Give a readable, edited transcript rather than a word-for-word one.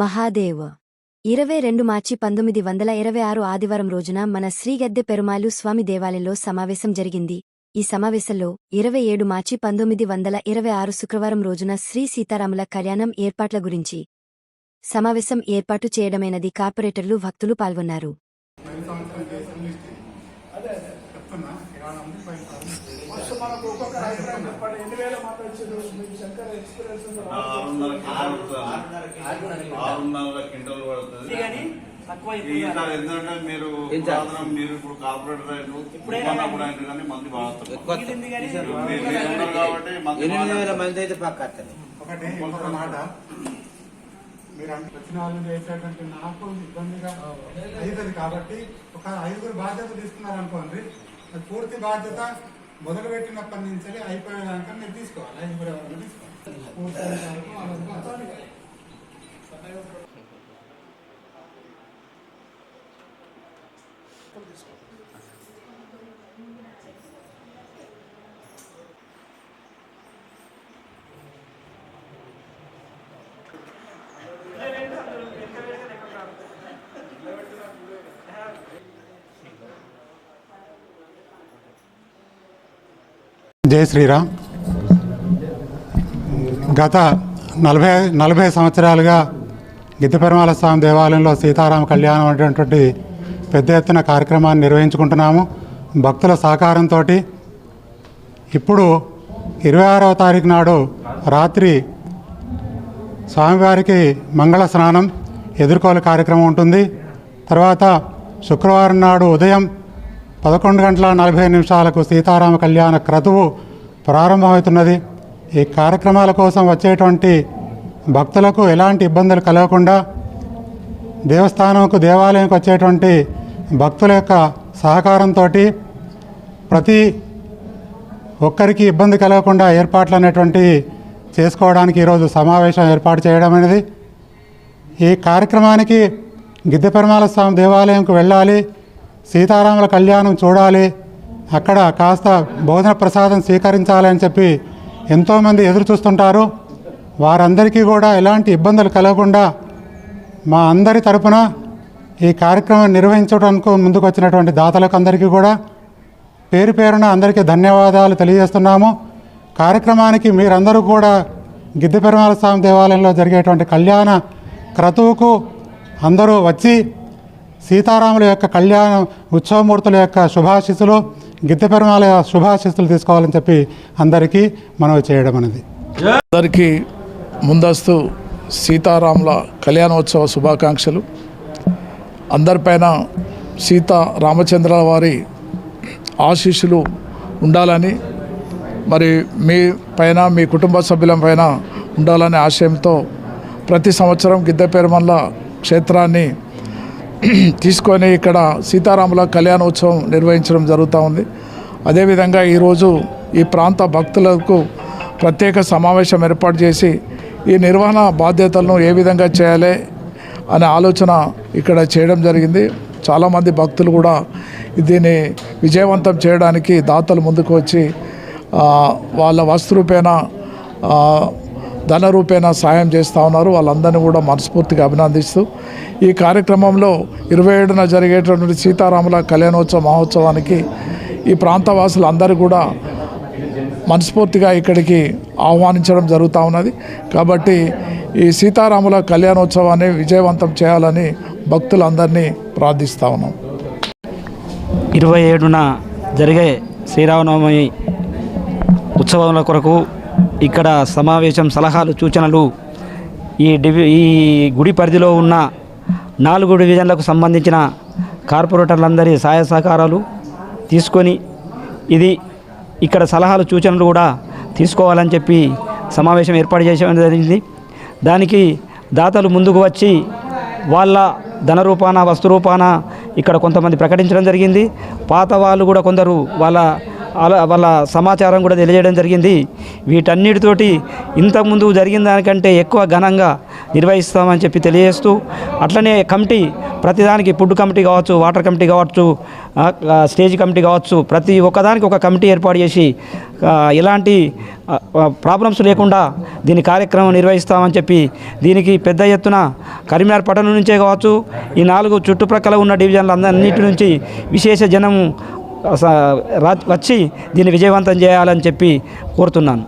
మహాదేవ 22 మార్చి 1926 ఆదివారం రోజున మన శ్రీ గద్దె పెరుమాళు స్వామి దేవాలయంలో సమావేశం జరిగింది. ఈ సమావేశంలో 27 మార్చి 1926 శుక్రవారం రోజున శ్రీ సీతారాముల కళ్యాణం ఏర్పాట్ల గురించి సమావేశం ఏర్పాటు చేయడమైనది. కార్పొరేటర్లు, భక్తులు పాల్గొన్నారు. ఎందుకంటే మీరు ఇప్పుడు కార్పొరేటర్ మంది కాబట్టి మాట మీరు వచ్చిన వాళ్ళు చేసేటువంటి నాకు ఇబ్బందిగా అవుతుంది కాబట్టి ఒక 5 బాధ్యత తీసుకున్నారనుకోండి, పూర్తి బాధ్యత మొదలు పెట్టినప్పటి నుంచి అయిపోయేదాకా మీరు తీసుకోవాలి. 5 ఎవరు తీసుకోవాలి పూర్తి. జై శ్రీరామ్. గత 40 సంవత్సరాలుగా గిద్దె పెరుమాళ స్వామి దేవాలయంలో సీతారామ కళ్యాణం అనేటువంటి పెద్ద ఎత్తున కార్యక్రమాన్ని నిర్వహించుకుంటున్నాము భక్తుల సహకారంతో. ఇప్పుడు 26వ తారీఖు నాడు రాత్రి స్వామివారికి మంగళ స్నానం, ఎదుర్కోలు కార్యక్రమం ఉంటుంది. తర్వాత శుక్రవారం నాడు ఉదయం 11:45 సీతారామ కళ్యాణ క్రతువు ప్రారంభమవుతున్నది. ఈ కార్యక్రమాల కోసం వచ్చేటువంటి భక్తులకు ఎలాంటి ఇబ్బందులు కలగకుండా దేవాలయంకు వచ్చేటువంటి భక్తుల యొక్క సహకారంతో ప్రతి ఒక్కరికి ఇబ్బంది కలగకుండా ఏర్పాట్లు అనేటువంటివి చేసుకోవడానికి ఈరోజు సమావేశం ఏర్పాటు చేయడం అనేది. ఈ కార్యక్రమానికి గిద్దె పెరుమాళ స్వామి దేవాలయంకు వెళ్ళాలి, సీతారాముల కళ్యాణం చూడాలి, అక్కడ కాస్త భోజన ప్రసాదం స్వీకరించాలని చెప్పి ఎంతోమంది ఎదురు చూస్తుంటారు. వారందరికీ కూడా ఎలాంటి ఇబ్బందులు కలగకుండా మా అందరి తరపున ఈ కార్యక్రమం నిర్వహించడానికి ముందుకు వచ్చినటువంటి దాతలకు అందరికీ కూడా పేరు పేరున అందరికీ ధన్యవాదాలు తెలియజేస్తున్నాము. కార్యక్రమానికి మీరందరూ కూడా గిద్దె పెరుమాళ స్వామి దేవాలయంలో జరిగేటువంటి కళ్యాణ క్రతువుకు అందరూ వచ్చి సీతారాముల యొక్క కళ్యాణ ఉత్సవమూర్తుల యొక్క శుభాశీస్సులు, గిద్దె పెరుమాళ శుభాశీస్సులు తీసుకోవాలని చెప్పి అందరికీ మనవి చేయడం అనేది. అందరికీ ముందస్తు సీతారాముల కళ్యాణోత్సవ శుభాకాంక్షలు. అందరిపైన రామచంద్ర వారి ఆశీస్సులు ఉండాలని, మరి మీ పైన, మీ కుటుంబ సభ్యుల పైన ఉండాలనే ఆశయంతో ప్రతి సంవత్సరం గిద్దె పెరుమాళ క్షేత్రాన్ని తీసుకొని ఇక్కడ సీతారాముల కళ్యాణోత్సవం నిర్వహించడం జరుగుతూ ఉంది. అదేవిధంగా ఈరోజు ఈ ప్రాంత భక్తులకు ప్రత్యేక సమావేశం ఏర్పాటు చేసి ఈ నిర్వహణ బాధ్యతలను ఏ విధంగా చేయాలి అనే ఆలోచన ఇక్కడ చేయడం జరిగింది. చాలామంది భక్తులు కూడా దీన్ని విజయవంతం చేయడానికి దాతలు ముందుకు వచ్చి వాళ్ళ వస్తురూపేణ ధన రూపేణ సాయం చేస్తూ ఉన్నారు. వాళ్ళందరినీ కూడా మనస్ఫూర్తిగా అభినందిస్తూ ఈ కార్యక్రమంలో 27న జరిగేటటువంటి సీతారాముల కళ్యాణోత్సవ మహోత్సవానికి ఈ ప్రాంతవాసులు అందరూ కూడా మనస్ఫూర్తిగా ఇక్కడికి ఆహ్వానించడం జరుగుతూ ఉన్నది. కాబట్టి ఈ సీతారాముల కళ్యాణోత్సవాన్ని విజయవంతం చేయాలని భక్తులందరినీ ప్రార్థిస్తూ ఉన్నాం. 27న జరిగే శ్రీరామనవమి ఉత్సవాల కొరకు ఇక్కడ సమావేశం, సలహాలు, సూచనలు ఈ గుడి పరిధిలో ఉన్న 4 డివిజన్లకు సంబంధించిన కార్పొరేటర్లందరి సహాయ సహకారాలు తీసుకొని ఇది ఇక్కడ సలహాలు, సూచనలు కూడా తీసుకోవాలని చెప్పి సమావేశం ఏర్పాటు చేయడం జరిగింది. దానికి దాతలు ముందుకు వచ్చి వాళ్ళ ధన రూపాన, వస్తు రూపాన ఇక్కడ కొంతమంది ప్రకటించడం జరిగింది. పాత వాళ్ళు కూడా కొందరు వాళ్ళ వాళ్ళ సమాచారం కూడా తెలియజేయడం జరిగింది. వీటన్నిటితోటి ఇంతకుముందు జరిగిన దానికంటే ఎక్కువ ఘనంగా నిర్వహిస్తామని చెప్పి తెలియజేస్తూ, అట్లనే కమిటీ ప్రతిదానికి ఫుడ్ కమిటీ కావచ్చు, వాటర్ కమిటీ కావచ్చు, స్టేజ్ కమిటీ కావచ్చు, ప్రతి ఒక్కదానికి ఒక కమిటీ ఏర్పాటు చేసి ఎలాంటి ప్రాబ్లమ్స్ లేకుండా దీని కార్యక్రమం నిర్వహిస్తామని చెప్పి, దీనికి పెద్ద ఎత్తున కరీంనగర్ పట్టణం నుంచే కావచ్చు, ఈ 4 చుట్టుప్రక్కల ఉన్న డివిజన్లు అన్నిటి నుంచి విశేష జనం వచ్చి దీన్ని విజయవంతం చేయాలని చెప్పి కోరుతున్నాను.